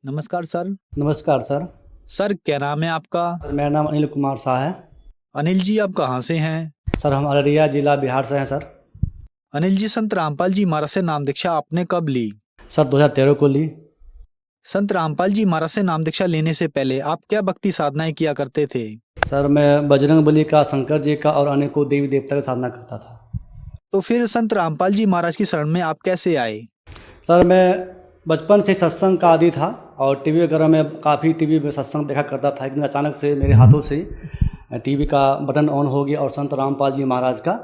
नमस्कार सर। नमस्कार sir. Sir क्या नाम है आपका? सर मेरा नाम अनिल कुमार शाह है। अनिल जी आप कहाँ से हैं? सर हम अररिया जिला बिहार से हैं सर। अनिल जी, संत रामपाल जी महाराज से नाम दीक्षा आपने कब ली? सर 2013 को ली। संत रामपाल जी महाराज से नाम दीक्षा लेने से पहले आप क्या भक्ति साधनाएं किया करते थे? सर मैं बजरंगबली का, शंकर जी का और अनेकों देवी देवता का साधना करता था। तो फिर संत रामपाल जी महाराज की शरण में आप कैसे आए? सर मैं बचपन से सत्संग का आदी था और टीवी वगैरह में काफ़ी टीवी में सत्संग देखा करता था। एक दिन अचानक से मेरे हाथों से टीवी का बटन ऑन हो गया और संत रामपाल जी महाराज का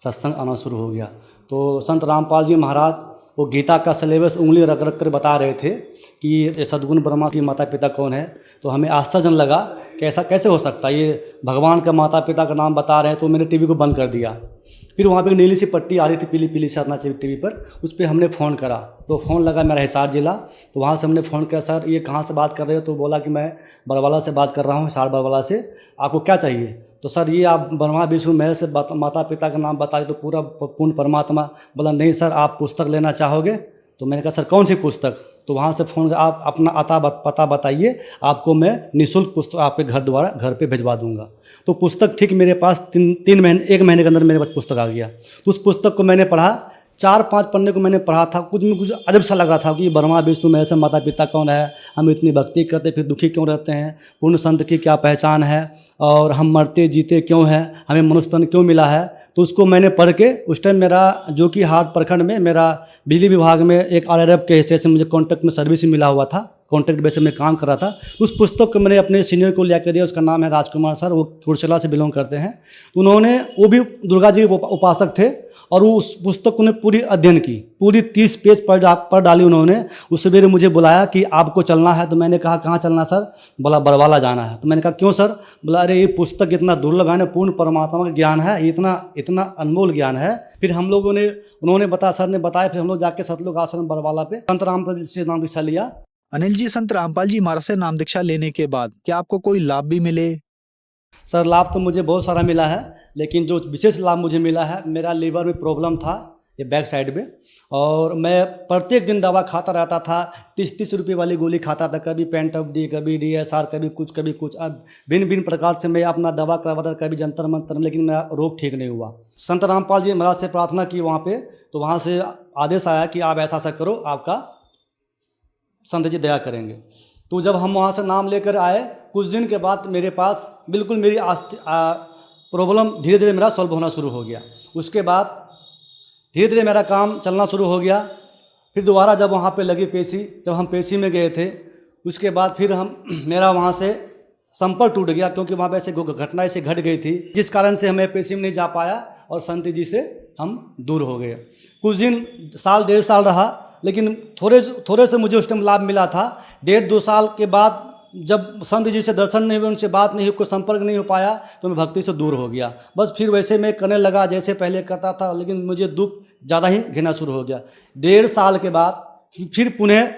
सत्संग आना शुरू हो गया। तो संत रामपाल जी महाराज वो गीता का सिलेबस उंगली रख रख कर बता रहे थे कि ये सद्गुण ब्रह्मा की माता पिता कौन है। तो हमें आश्चर्य लगा कि ऐसा कैसे हो सकता है, ये भगवान का माता पिता का नाम बता रहे हैं। तो मैंने टीवी को बंद कर दिया। फिर वहाँ पे एक नीली सी पट्टी आ रही थी, पीली पीली सी आना चाहिए टीवी पर, उस पर हमने फ़ोन करा। तो फ़ोन लगा मेरा हिसार जिला। तो वहाँ से हमने फ़ोन किया, सर ये कहाँ से बात कर रहे हो? तो बोला कि मैं बरवाला से बात कर रहा हूँ, हिसार बरवाला से। आपको क्या चाहिए? तो सर ये आप ब्रह्मा विष्णु महेश से माता पिता का नाम बताइए तो पूरा पूर्ण परमात्मा। बोला नहीं सर, आप पुस्तक लेना चाहोगे? तो मैंने कहा सर कौन सी पुस्तक? तो वहाँ से फ़ोन, आप अपना पता बताइए, आपको मैं निःशुल्क पुस्तक आपके घर पे भिजवा दूंगा। तो पुस्तक ठीक मेरे पास 1 महीने के अंदर मेरे पास पुस्तक आ गया। तो उस पुस्तक को मैंने पढ़ा, 4-5 पन्ने को मैंने पढ़ा था। कुछ में कुछ अजब सा लग रहा था कि ब्रह्मा विष्णु महेश माता पिता कौन है, हम इतनी भक्ति करते फिर दुखी क्यों रहते हैं, पूर्ण संत की क्या पहचान है, और हम मरते जीते क्यों हैं, हमें मनुष्य तन क्यों मिला है। तो उसको मैंने पढ़ के उस टाइम मेरा जो कि हाट प्रखंड में मेरा बिजली विभाग में एक आरआरएफ के हिस्से से मुझे कॉन्ट्रैक्ट में सर्विस मिला हुआ था, कॉन्ट्रैक्ट बेस में काम कर रहा था। उस पुस्तक को मैंने अपने सीनियर को लेकर दिया, उसका नाम है राजकुमार सर, वो कुर्सेला से बिलोंग करते हैं। उन्होंने, वो भी दुर्गा जी के उपासक थे, और वो उस पुस्तक को पूरी अध्ययन की, पूरी 30 पेज पढ़ डाली उन्होंने। उस सवेरे मुझे बुलाया कि आपको चलना है। तो मैंने कहा कहाँ चलना सर? बोला बरवाला जाना है। तो मैंने कहा क्यों सर? बोला अरे ये पुस्तक इतना दुर्लभ है ना, पूर्ण परमात्मा का ज्ञान है, इतना इतना अनमोल ज्ञान है। फिर हम लोगों ने, उन्होंने बताया, सर ने बताया, फिर हम लोग जाके सतलोक आश्रम बरवाला पे संत रामपाल जी से नाम दीक्षा लिया। अनिल जी, संत रामपाल जी महाराज से नाम दीक्षा लेने के बाद क्या आपको कोई लाभ भी मिले? सर लाभ तो मुझे बहुत सारा मिला है, लेकिन जो विशेष लाभ मुझे मिला है, मेरा लीवर में प्रॉब्लम था, ये बैक साइड में, और मैं प्रत्येक दिन दवा खाता रहता था। 30-30 रुपये वाली गोली खाता था, कभी पेंटअप डी, कभी DSR, कभी कुछ। अब भिन्न भिन्न प्रकार से मैं अपना दवा करवाता था, कभी जंतर मंतर, लेकिन मेरा रोग ठीक नहीं हुआ। संत रामपाल जी महाराज से प्रार्थना की वहाँ पे, तो वहाँ से आदेश आया कि आप ऐसा करो, आपका संत जी दया करेंगे। तो जब हम वहाँ से नाम लेकर आए, कुछ दिन के बाद मेरे पास बिल्कुल मेरी प्रॉब्लम धीरे धीरे मेरा सॉल्व होना शुरू हो गया। उसके बाद धीरे धीरे मेरा काम चलना शुरू हो गया। फिर दोबारा जब वहाँ पे लगी पेशी, जब हम पेशी में गए थे, उसके बाद फिर मेरा वहाँ से संपर्क टूट गया, क्योंकि वहाँ पे ऐसे घटना ऐसे घट गई थी जिस कारण से हमें पेशी में नहीं जा पाया और संत जी से हम दूर हो गए। कुछ दिन, 1-1.5 साल रहा, लेकिन थोड़े से मुझे उस टाइम लाभ मिला था। 1.5-2 साल के बाद जब संत जी से दर्शन नहीं हुए, उनसे बात नहीं हुई, कोई संपर्क नहीं हो पाया, तो मैं भक्ति से दूर हो गया। बस फिर वैसे मैं करने लगा जैसे पहले करता था, लेकिन मुझे दुख ज़्यादा ही घिरना शुरू हो गया। 1.5 साल के बाद फिर पुनः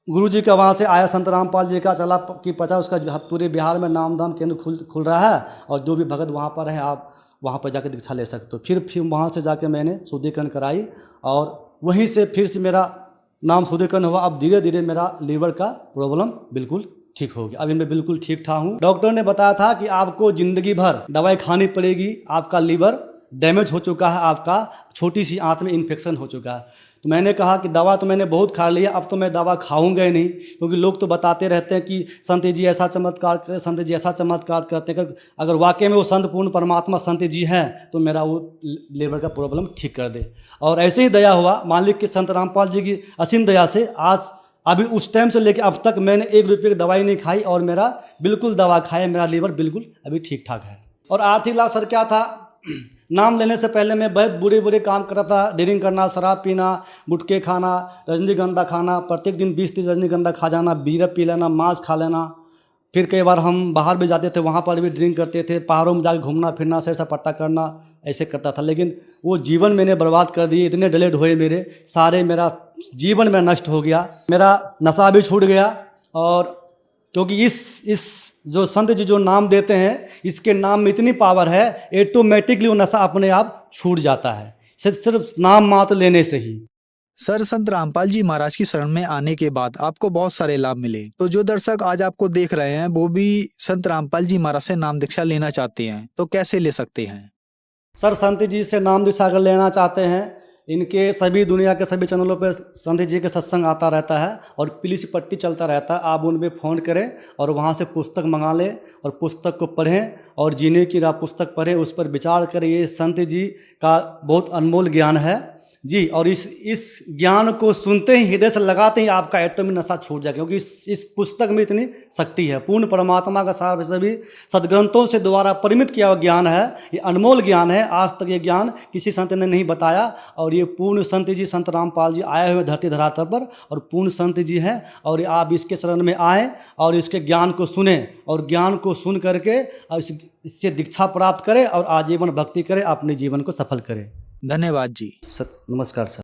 गुरु जी का वहाँ से आया, संत रामपाल जी का चला कि पचा, उसका पूरे बिहार में नाम धाम केंद्र खुल रहा है, और जो भी भगत वहाँ पर हैं आप वहाँ पर जाकर दीक्षा ले सकते हो। फिर वहाँ से जाके मैंने शुद्धिकरण कराई, और वहीं से फिर से मेरा नाम शुद्धिकरण हुआ। अब धीरे धीरे मेरा लीवर का प्रॉब्लम बिल्कुल ठीक हो गया। अभी मैं बिल्कुल ठीक ठाक हूँ। डॉक्टर ने बताया था कि आपको ज़िंदगी भर दवाई खानी पड़ेगी, आपका लीवर डैमेज हो चुका है, आपका छोटी सी आंत में इन्फेक्शन हो चुका है। तो मैंने कहा कि दवा तो मैंने बहुत खा लिया, अब तो मैं दवा खाऊंगा ही नहीं, क्योंकि लोग तो बताते रहते हैं कि संत जी ऐसा चमत्कार करते, संत जी ऐसा चमत्कार करते हैं। अगर वाकई में वो संत पूर्ण परमात्मा संत जी हैं तो मेरा वो लीवर का प्रॉब्लम ठीक कर दे। और ऐसे ही दया हुआ मालिक के, संत रामपाल जी की असीम दया से आज अभी उस टाइम से लेकर अब तक मैंने 1 रुपये की दवाई नहीं खाई, और मेरा बिल्कुल दवा खाए, मेरा लीवर बिल्कुल अभी ठीक ठाक है। और आर्थिक लाभ सर क्या था, नाम लेने से पहले मैं बहुत बुरे काम करता था। ड्रिंक करना, शराब पीना, गुटखे खाना, रजनीगंधा खाना, प्रत्येक दिन 20-30 रजनीगंधा खा जाना, बीयर पी लेना, मांस खा लेना। फिर कई बार हम बाहर भी जाते थे, वहाँ पर भी ड्रिंक करते थे, पहाड़ों में जाकर घूमना फिरना, सैर सपाटा करना, ऐसे करता था। लेकिन वो जीवन मैंने बर्बाद कर दिए, इतने डिलेड हुए मेरे सारे, मेरा जीवन में नष्ट हो गया, मेरा नशा भी छूट गया। और क्योंकि इस जो संत जी जो नाम देते हैं, इसके नाम में इतनी पावर है, ऑटोमेटिकली वो नशा अपने आप छूट जाता है, सिर्फ नाम मात्र लेने से ही। सर, संत रामपाल जी महाराज की शरण में आने के बाद आपको बहुत सारे लाभ मिले, तो जो दर्शक आज आपको देख रहे हैं वो भी संत रामपाल जी महाराज से नाम दीक्षा लेना चाहते हैं, तो कैसे ले सकते हैं? सर, संत जी से नाम दीक्षा अगर लेना चाहते हैं, इनके सभी दुनिया के सभी चैनलों पर संत जी के सत्संग आता रहता है और पुलिस पट्टी चलता रहता है। आप उन पर फ़ोन करें और वहाँ से पुस्तक मंगा लें और पुस्तक को पढ़ें और जीने की राह पुस्तक पढ़ें, उस पर विचार करें। ये संत जी का बहुत अनमोल ज्ञान है जी, और इस ज्ञान को सुनते ही, हृदय से लगाते ही आपका एटॉमिक नशा छूट जाएगा, क्योंकि इस पुस्तक में इतनी शक्ति है। पूर्ण परमात्मा का सार सभी सदग्रंथों से द्वारा परिमित किया हुआ ज्ञान है। ये अनमोल ज्ञान है, आज तक ये ज्ञान किसी संत ने नहीं बताया। और ये पूर्ण संत जी, संत रामपाल जी आए हुए धरती धरातल पर और पूर्ण संत जी हैं। और आप इसके शरण में आएँ और इसके ज्ञान को सुने और ज्ञान को सुन करके इससे दीक्षा प्राप्त करें और आजीवन भक्ति करें, अपने जीवन को सफल करें। धन्यवाद जी। नमस्कार सर।